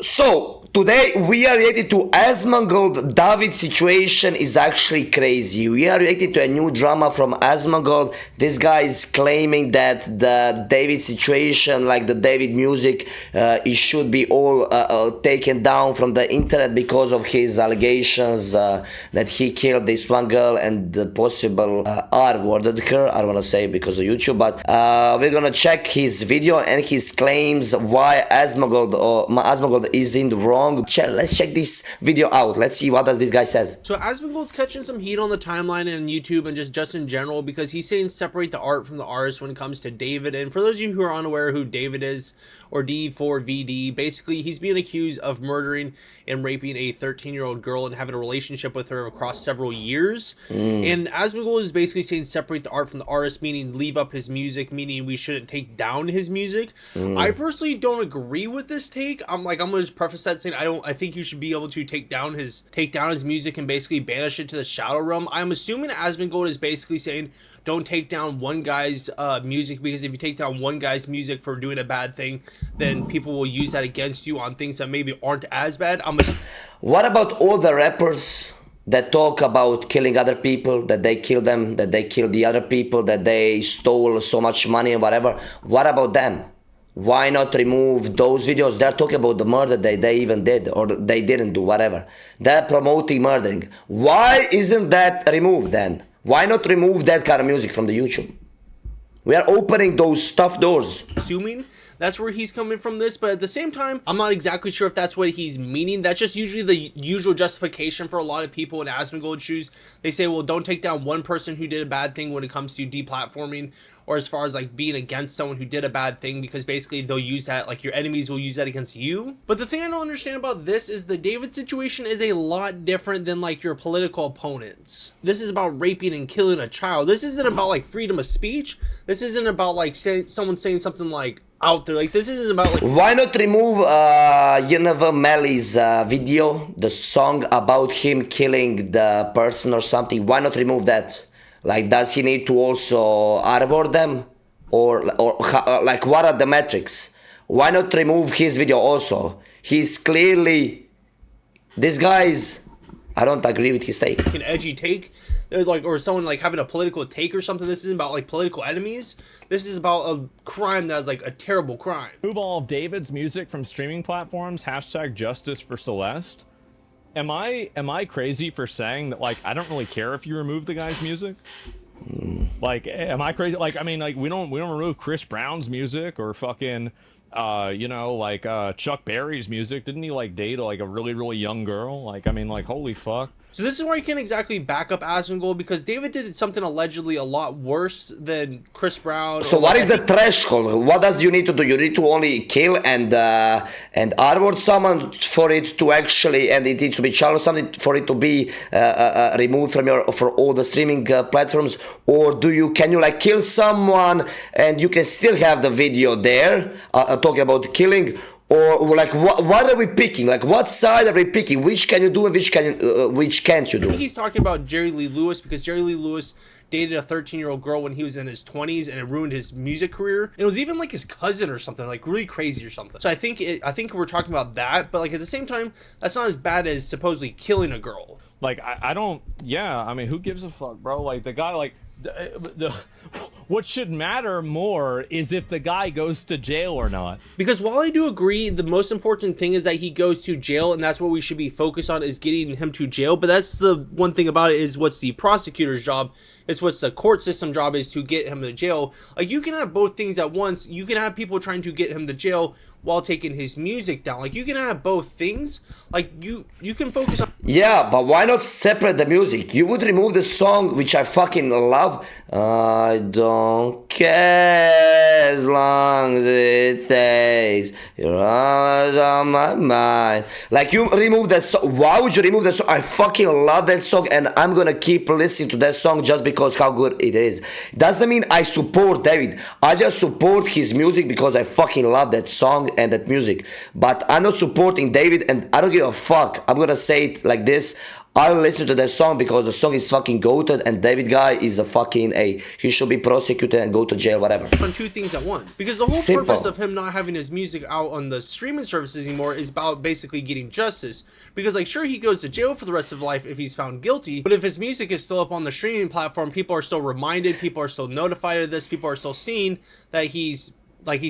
So today we are reacting to Asmongold. David situation is actually crazy. We are reacting to a new drama from Asmongold. This guy is claiming that the David situation, like the David music, it should be all taken down from the internet because of his allegations that he killed this one girl and the possible R-worded her. I don't want to say because of YouTube, but we're gonna check his video and his claims why Asmongold is in the wrong. Let's check this video out. Let's see what does this guy says. So Asmongold's catching some heat on the timeline and YouTube and just in general because he's saying separate the art from the artist when it comes to David. And for those of you who are unaware who David is, or D4vd, basically he's being accused of murdering and raping a 13-year-old girl and having a relationship with her across several years. And Asmongold is basically saying separate the art from the artist, meaning leave up his music, meaning we shouldn't take down his music. I personally don't agree with this take. I'm gonna just preface that saying I think you should be able to take down his music and basically banish it to the shadow realm. I'm assuming Asmongold is basically saying don't take down one guy's music, because if you take down one guy's music for doing a bad thing, then people will use that against you on things that maybe aren't as bad. What about all the rappers that talk about killing other people, that they kill them, that they kill the other people, that they stole so much money and whatever? What about them? Why not remove those videos? They're talking about the murder they even did, or they didn't do, whatever. They're promoting murdering. Why isn't that removed then? Why not remove that kind of music from the YouTube? We are opening those stuffed doors. Assuming that's where he's coming from this, but at the same time, I'm not exactly sure if that's what he's meaning. That's just usually the usual justification for a lot of people in Asmongold shoes. They say, well, don't take down one person who did a bad thing when it comes to deplatforming, or as far as like being against someone who did a bad thing, because basically they'll use that, like your enemies will use that against you. But the thing I don't understand about this is the David situation is a lot different than like your political opponents. This is about raping and killing a child. This isn't about like freedom of speech. This isn't about like someone saying something like out there. Like this isn't about like... Why not remove Melly's video, the song about him killing the person or something? Why not remove that? Like, does he need to also R-word them? Or like, what are the metrics? Why not remove his video also? He's clearly... This guy's... I don't agree with his take. An edgy take, like, or someone like having a political take or something. This isn't about like political enemies. This is about a crime that's like a terrible crime. Remove all of David's music from streaming platforms. # justice for Celeste. Am I crazy for saying that, like, I don't really care if you remove the guy's music? Like, am I crazy? Like, I mean, like, we don't remove Chris Brown's music or fucking you know, like Chuck Berry's music. Didn't he like date like a really young girl? Like, I mean, like, holy fuck. So this is where you can't exactly back up Asmongold, because David did something allegedly a lot worse than Chris Brown. So what is the threshold? What does you need to do? You need to only kill and R-word someone for it to actually, and it needs to be child or something for it to be removed from for all the streaming platforms, or can you like kill someone and you can still have the video there talking about killing? Or like what are we picking? Like what side are we picking? Which can you do and which can't you do? I think he's talking about Jerry Lee Lewis, because Jerry Lee Lewis dated a 13-year-old girl when he was in his 20s, and it ruined his music career. And it was even like his cousin or something, like really crazy or something. So I think we're talking about that, but like at the same time, that's not as bad as supposedly killing a girl. Like I don't. Yeah, I mean, who gives a fuck, bro? Like the guy, like what should matter more is if the guy goes to jail or not. Because while I do agree, the most important thing is that he goes to jail, and that's what we should be focused on, is getting him to jail. But that's the one thing about it, is what's the prosecutor's job. It's what's the court system job, is to get him to jail. Like, you can have both things at once. You can have people trying to get him to jail while taking his music down. Like, you can have both things. Like, you can focus on... Yeah, but why not separate the music? You would remove the song, which I fucking love. I don't care as long as it takes. You're always on my mind. Like, you remove that song. Why would you remove that song? I fucking love that song, and I'm gonna keep listening to that song just because how good it is. Doesn't mean I support David. I just support his music because I fucking love that song, and that music. But I'm not supporting David, and I don't give a fuck. I'm gonna say it like this. I'll listen to that song because the song is fucking goated, and David guy is a fucking he should be prosecuted and go to jail, whatever. On two things at once, because the whole Simple. purpose of him not having his music out on the streaming services anymore is about basically getting justice. Because like, sure, he goes to jail for the rest of life if he's found guilty, but if his music is still up on the streaming platform, people are still reminded, people are still notified of this, people are still seeing that he's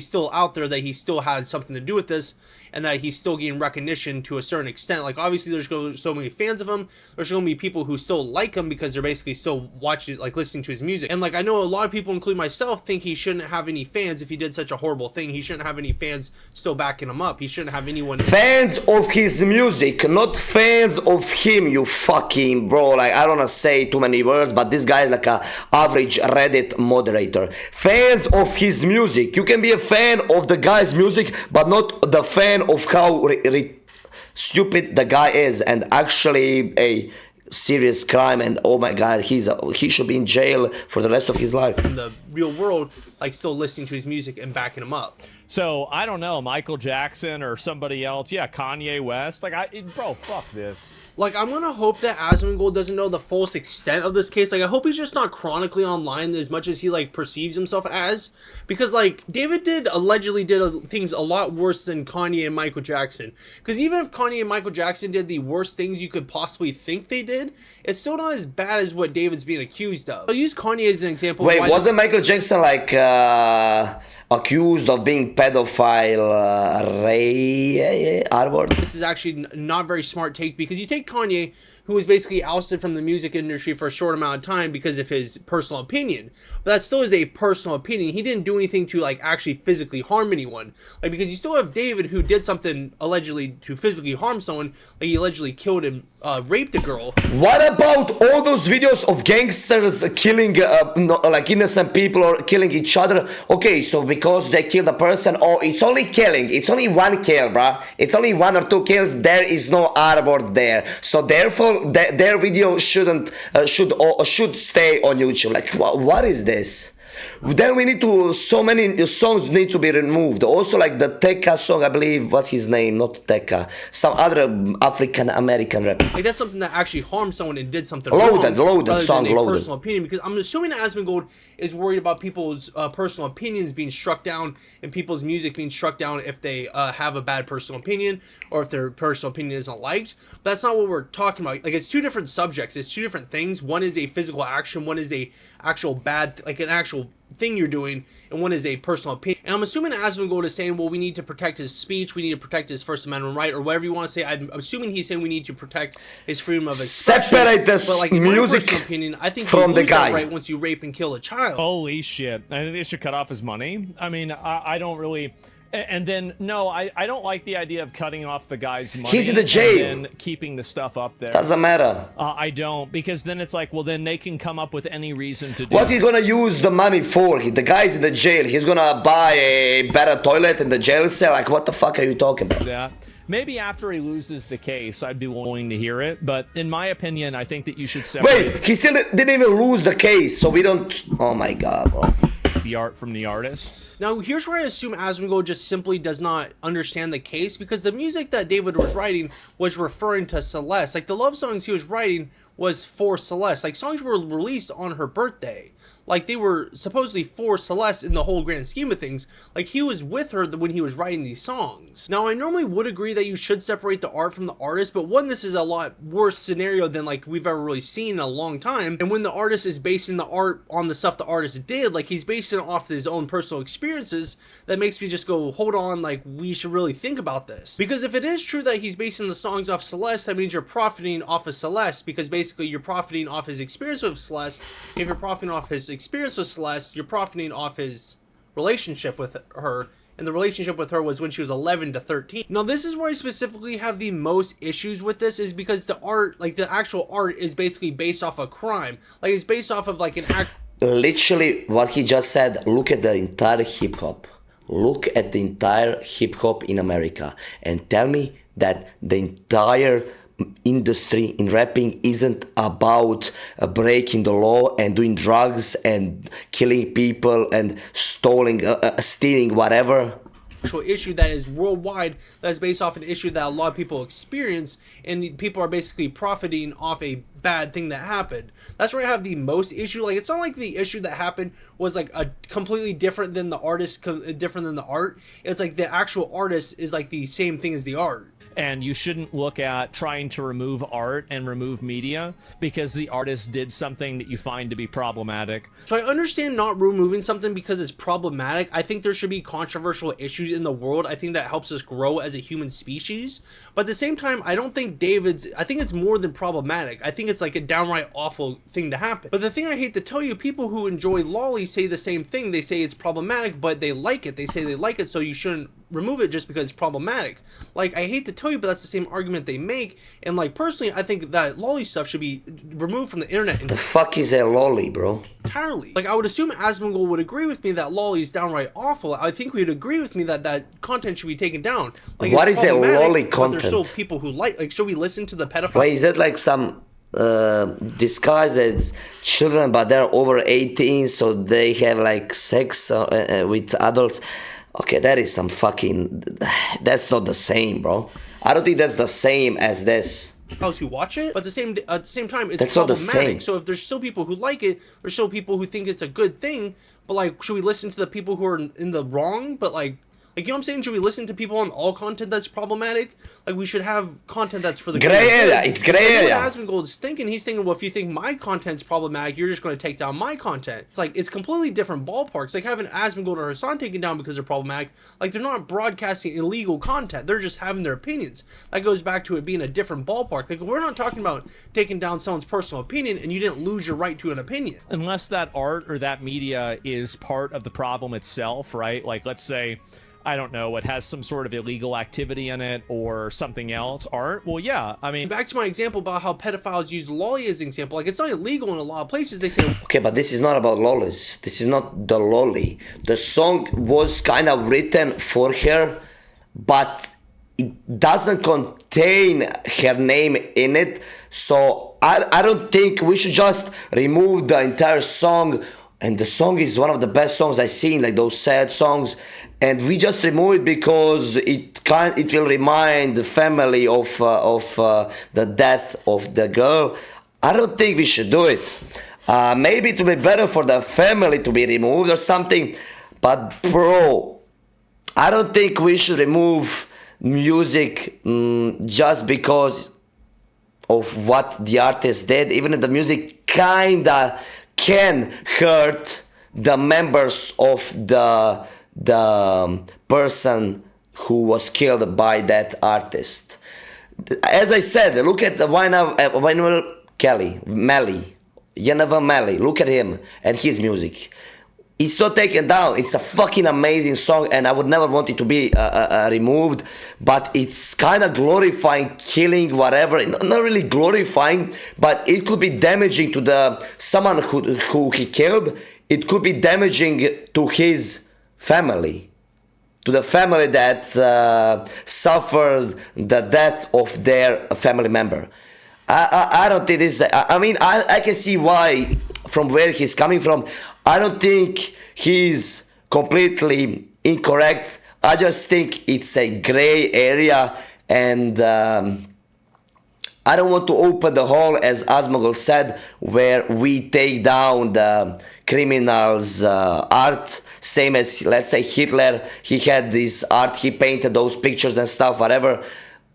still out there, that he still had something to do with this, and that he's still getting recognition to a certain extent. Like, obviously there's so many fans of him, there's going to be people who still like him because they're basically still watching, like listening to his music. And like, I know a lot of people, including myself, think he shouldn't have any fans if he did such a horrible thing. He shouldn't have any fans still backing him up. He shouldn't have anyone. Fans of his music, not fans of him, you fucking bro. Like, I don't wanna say too many words, but this guy is like a average Reddit moderator. Fans of his music. You can be a fan of the guy's music, but not the fan of how stupid the guy is, and actually a serious crime. And oh my god, he should be in jail for the rest of his life. In the real world, like still listening to his music and backing him up. So I don't know, Michael Jackson or somebody else. Yeah, Kanye West. Like, bro, fuck this. Like, I'm gonna hope that Asmongold doesn't know the fullest extent of this case. Like, I hope he's just not chronically online as much as he, like, perceives himself as. Because, like, David allegedly did things a lot worse than Kanye and Michael Jackson. Because even if Kanye and Michael Jackson did the worst things you could possibly think they did, it's still not as bad as what David's being accused of. I'll use Kanye as an example. Wait, wasn't Michael Jackson, like, accused of being pedophile, R-word? This is actually not a very smart take, because you take Kanye, who was basically ousted from the music industry for a short amount of time because of his personal opinion. But that still is a personal opinion. He didn't do anything to, like, actually physically harm anyone. Like, because you still have David, who did something allegedly to physically harm someone. Like, he allegedly killed and raped a girl. What about all those videos of gangsters killing like innocent people or killing each other? Okay, so because they killed a person, oh, it's only killing. It's only one kill, bruh. It's only 1 or 2 kills. There is no R-word there. So therefore, their video should stay on YouTube. Like, what is this? Then we need to, so many songs need to be removed. Also, like the Tekka song, I believe, what's his name? Not Tekka, some other African American rapper. Like, that's something that actually harmed someone and did something loaded wrong, song, loaded. Personal opinion, because I'm assuming Asmongold is worried about people's personal opinions being struck down and people's music being struck down if they have a bad personal opinion or if their personal opinion isn't liked. But that's not what we're talking about. Like, it's two different subjects. It's two different things. One is a physical action. One is a actual bad, like an actual thing you're doing, and one is a personal opinion. And I'm assuming Asmongold is saying, well, we need to protect his speech, we need to protect his First Amendment right, or whatever you want to say. I'm assuming he's saying we need to protect his freedom of expression. Separate the music opinion, I think from the guy. That right once you rape and kill a child. Holy shit! I think they should cut off his money. I mean, I don't really. And then, no, I don't like the idea of cutting off the guy's money. He's in the jail. And then keeping the stuff up there. Doesn't matter. I don't, because then it's like, well, then they can come up with any reason to do what he's gonna use the money for? The guy's in the jail. He's gonna buy a better toilet in the jail cell. Like, what the fuck are you talking about? Yeah. Maybe after he loses the case, I'd be willing to hear it. But in my opinion, I think that you should separate. Wait, he still didn't even lose the case, so we don't. Oh my god, bro. The art from the artist. Now, here's where I assume Asmongold just simply does not understand the case, because the music that David was writing was referring to Celeste. Like, the love songs he was writing was for Celeste. Like, songs were released on her birthday. Like, they were supposedly for Celeste in the whole grand scheme of things. Like, he was with her when he was writing these songs. Now, I normally would agree that you should separate the art from the artist, but one, this is a lot worse scenario than, like, we've ever really seen in a long time. And when the artist is basing the art on the stuff the artist did, like, he's basing it off his own personal experiences, that makes me just go, hold on, like, we should really think about this. Because if it is true that he's basing the songs off Celeste, that means you're profiting off of Celeste, because basically you're profiting off his experience with Celeste. If you're profiting off his experience with Celeste, you're profiting off his relationship with her, and the relationship with her was when she was 11 to 13. Now, this is where I specifically have the most issues with this, is because the art, like the actual art, is basically based off a crime. Like, it's based off of like an act. Literally what he just said. Look at the entire hip-hop. Look at the entire hip-hop in America and tell me that the entire industry in rapping isn't about breaking the law and doing drugs and killing people and stealing whatever. actual issue that is worldwide, that is based off an issue that a lot of people experience, and people are basically profiting off a bad thing that happened. That's where I have the most issue. Like, it's not like the issue that happened was like a completely different than the artist, different than the art. It's like the actual artist is like the same thing as the art. And you shouldn't look at trying to remove art and remove media because the artist did something that you find to be problematic. So I understand not removing something because it's problematic. I think there should be controversial issues in the world. I think that helps us grow as a human species. But at the same time, I don't think I think it's more than problematic. I think it's like a downright awful thing to happen. But the thing I hate to tell you, people who enjoy lolly say the same thing. They say it's problematic, but they like it. They say they like it, so you shouldn't remove it just because it's problematic. Like, I hate to tell you, but that's the same argument they make. And like, personally, I think that lolly stuff should be removed from the internet. The fuck is a lolly, bro? Entirely. Like, I would assume Asmongold would agree with me that lolly is downright awful. I think we'd agree with me that that content should be taken down. Like, what is a lolly content? But there's still people who like, should we listen to the pedophile? Wait, is that like some disguise as children, but they're over 18, so they have like sex with adults? Okay, that is some fucking... That's not the same, bro. I don't think that's the same as this. Who watch it, but at the same time, it's that's problematic. Not the same. So if there's still people who like it, there's still people who think it's a good thing. But like, should we listen to the people who are in the wrong? But like, you know what I'm saying? Should we listen to people on all content that's problematic? Like, we should have content that's for the gray area. It's gray area. What Asmongold is thinking, he's thinking, well, if you think my content's problematic, you're just going to take down my content. It's like, it's completely different ballparks. Like, having Asmongold or Hassan taken down because they're problematic, like, they're not broadcasting illegal content. They're just having their opinions. That goes back to it being a different ballpark. Like, we're not talking about taking down someone's personal opinion and you didn't lose your right to an opinion. Unless that art or that media is part of the problem itself, right? Like, let's say, I don't know, it has some sort of illegal activity in it or something else, art. Well, yeah, I mean... Back to my example about how pedophiles use lolly as an example. Like, it's not illegal in a lot of places. They say... Okay, but this is not about lollies. This is not the lolly. The song was kind of written for her, but it doesn't contain her name in it. So I don't think we should just remove the entire song. And the song is one of the best songs I've seen, like those sad songs. And we just remove it because it will remind the family of the death of the girl. I don't think we should do it. Maybe it will be better for the family to be removed or something. But bro, I don't think we should remove music just because of what the artist did. Even if the music kinda can hurt the members of the person who was killed by that artist. As I said, look at the Vinyl Kelly, Melly, Yeneva Melly. Look at him and his music. It's not taken down. It's a fucking amazing song, and I would never want it to be removed. But it's kind of glorifying killing, whatever. Not really glorifying, but it could be damaging to someone who he killed. It could be damaging to his family, to the family that suffers the death of their family member. I don't think this. I mean, I can see why, from where he's coming from. I don't think he's completely incorrect. I just think it's a gray area, and I don't want to open the hole, as Asmongold said, where we take down the criminals' art. Same as, let's say, Hitler. He had this art, he painted those pictures and stuff, whatever.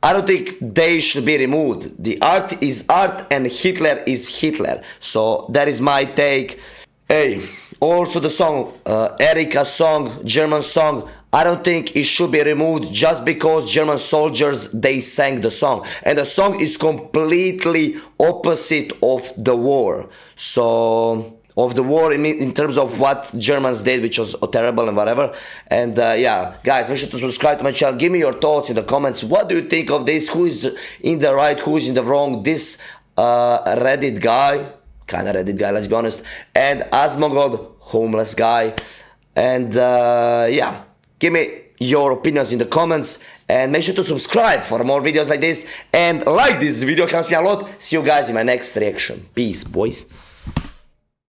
I don't think they should be removed. The art is art and Hitler is Hitler. So that is my take. Hey, also the song, Erika's song, German song, I don't think it should be removed just because German soldiers, they sang the song. And the song is completely opposite of the war. So... of the war in terms of what Germans did, which was terrible and whatever. And yeah, guys, make sure to subscribe to my channel. Give me your thoughts in the comments. What do you think of this? Who is in the right? Who is in the wrong? This Reddit guy, kind of Reddit guy, let's be honest, and Asmongold, homeless guy. And yeah, give me your opinions in the comments, and make sure to subscribe for more videos like this, and like this video, helps me a lot. See you guys in my next reaction. Peace, boys.